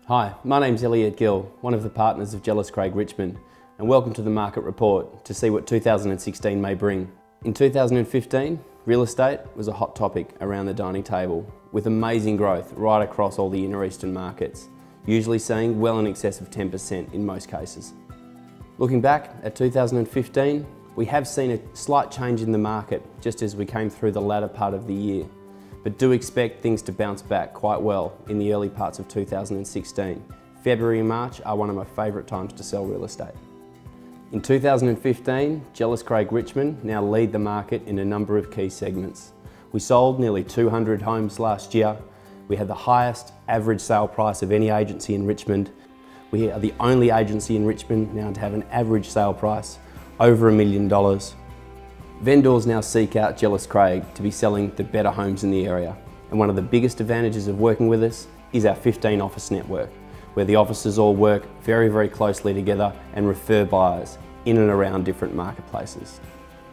Hi, my name's Elliot Gill, one of the partners of Jellis Richmond, and welcome to the Market Report to see what 2016 may bring. In 2015, real estate was a hot topic around the dining table, with amazing growth right across all the inner eastern markets, usually seeing well in excess of 10% in most cases. Looking back at 2015, we have seen a slight change in the market just as we came through the latter part of the year, but do expect things to bounce back quite well in the early parts of 2016. February and March are one of my favourite times to sell real estate. In 2015, Jellis Richmond now lead the market in a number of key segments. We sold nearly 200 homes last year. We had the highest average sale price of any agency in Richmond. We are the only agency in Richmond now to have an average sale price over $1 million. Vendors now seek out Jellis to be selling the better homes in the area. And one of the biggest advantages of working with us is our 15 office network, where the offices all work very, very closely together and refer buyers in and around different marketplaces.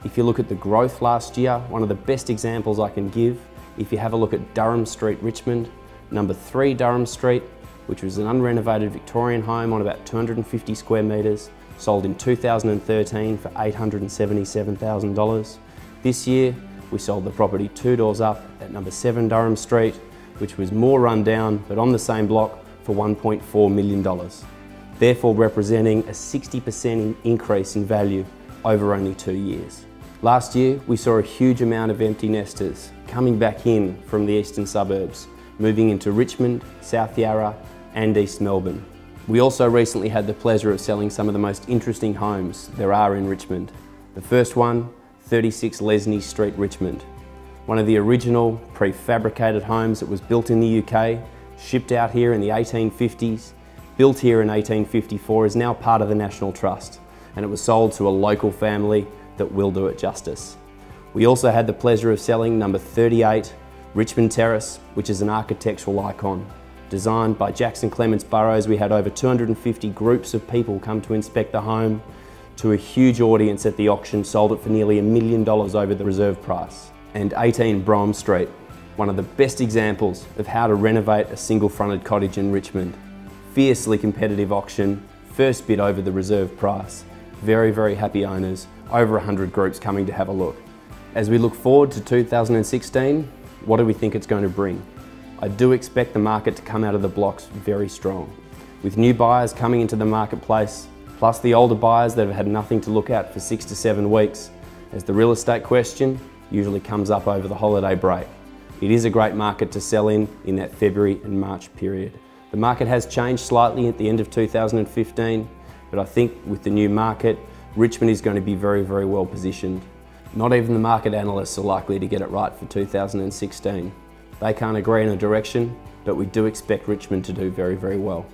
If you look at the growth last year, one of the best examples I can give, if you have a look at Durham Street, Richmond, number 3 Durham Street, which was an unrenovated Victorian home on about 250 square metres, sold in 2013 for $877,000. This year, we sold the property 2 doors up at number 7 Durham Street, which was more run down, but on the same block for $1.4 million, therefore representing a 60% increase in value over only 2 years. Last year, we saw a huge amount of empty nesters coming back in from the eastern suburbs, moving into Richmond, South Yarra, and East Melbourne. We also recently had the pleasure of selling some of the most interesting homes there are in Richmond. The first one, 36 Lesney Street, Richmond. One of the original prefabricated homes that was built in the UK, shipped out here in the 1850s, built here in 1854, is now part of the National Trust, and it was sold to a local family that will do it justice. We also had the pleasure of selling number 38 Richmond Terrace, which is an architectural icon. Designed by Jackson Clements Burrows, we had over 250 groups of people come to inspect the home, to a huge audience at the auction, sold it for nearly $1 million over the reserve price. And 18 Brougham Street, one of the best examples of how to renovate a single fronted cottage in Richmond. Fiercely competitive auction, first bid over the reserve price. Very, very happy owners, over 100 groups coming to have a look. As we look forward to 2016, what do we think it's going to bring? I do expect the market to come out of the blocks very strong, with new buyers coming into the marketplace, plus the older buyers that have had nothing to look at for 6 to 7 weeks, as the real estate question usually comes up over the holiday break. It is a great market to sell in that February and March period. The market has changed slightly at the end of 2015, but I think with the new market, Richmond is going to be very, very well positioned. Not even the market analysts are likely to get it right for 2016. They can't agree on a direction, but we do expect Richmond to do very, very well.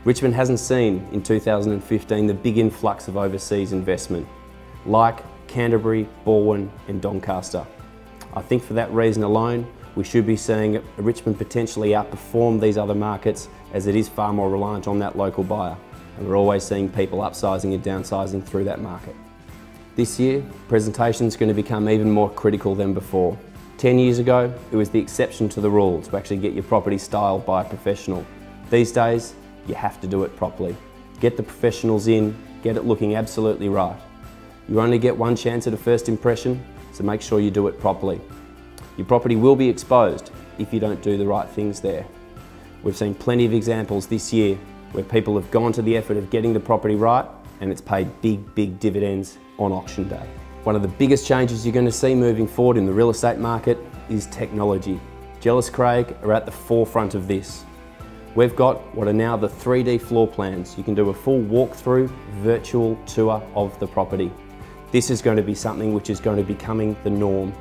Richmond hasn't seen in 2015 the big influx of overseas investment, like Canterbury, Brougham and Doncaster. I think for that reason alone, we should be seeing Richmond potentially outperform these other markets, as it is far more reliant on that local buyer. And we're always seeing people upsizing and downsizing through that market. This year, presentation is going to become even more critical than before. 10 years ago, it was the exception to the rule to actually get your property styled by a professional. These days, you have to do it properly. Get the professionals in, get it looking absolutely right. You only get one chance at a first impression, so make sure you do it properly. Your property will be exposed if you don't do the right things there. We've seen plenty of examples this year where people have gone to the effort of getting the property right, and it's paid big, big dividends on auction day. One of the biggest changes you're going to see moving forward in the real estate market is technology. Jellis are at the forefront of this. We've got what are now the 3D floor plans. You can do a full walkthrough, virtual tour of the property. This is going to be something which is going to be becoming the norm.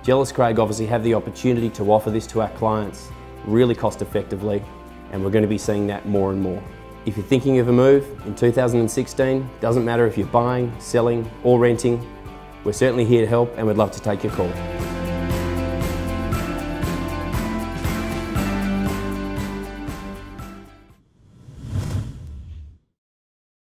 Jellis obviously have the opportunity to offer this to our clients really cost effectively, and we're going to be seeing that more and more. If you're thinking of a move in 2016, doesn't matter if you're buying, selling or renting, we're certainly here to help and we'd love to take your call.